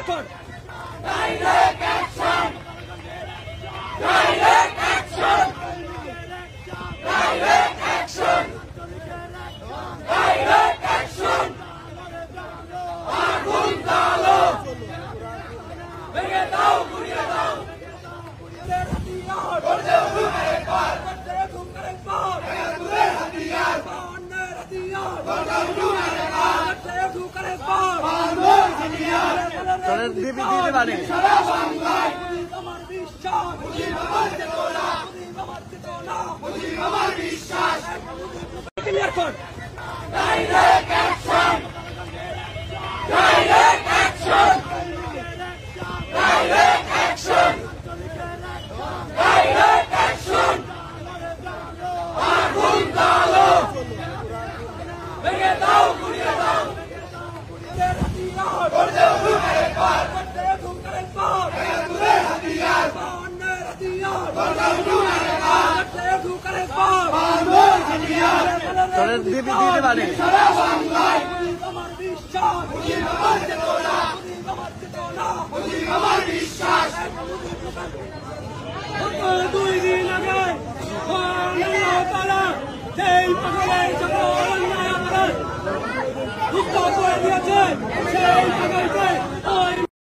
এখন direct action direct action direct action direct action আগুন জ্বালো ভেঙে দাও গুড়িয়ে দাও করতে উঠুক একবার করতে উঠুক একবার ভেঙে হাতিয়ার বান্নার হাতিয়ার করতে উঠুক একবার করতে উঠুক একবার বান্নার হাতিয়ার চলে দিবি বাড়ি সারা বাংলায় আমার বিশ্বাস আমার চেতনা আমার চেতনা আমার বিশ্বাস ক্লিয়ার কর direct action direct action direct action direct action আগুন জ্বালো ভেঙে দাও গুড়িয়ে দাও করতে উঠুক একবার করতে উঠুক একবার ভেঙে হাতিয়ার বান্নার হাতিয়ার করতে উঠুক একবার করতে উঠুক একবার বান্নার হাতিয়ার চলে দিবি বাড়ি সারা বাংলায় আমার বিশ্বাস আমার চেতনা আমার চেতনা আমার বিশ্বাস দুই দিন আগে আল্লাহ তাআলা সেই পাগলের সকল অন্যায় অপরাধ মুক্ত করে দিয়েছে সেই পাগলকে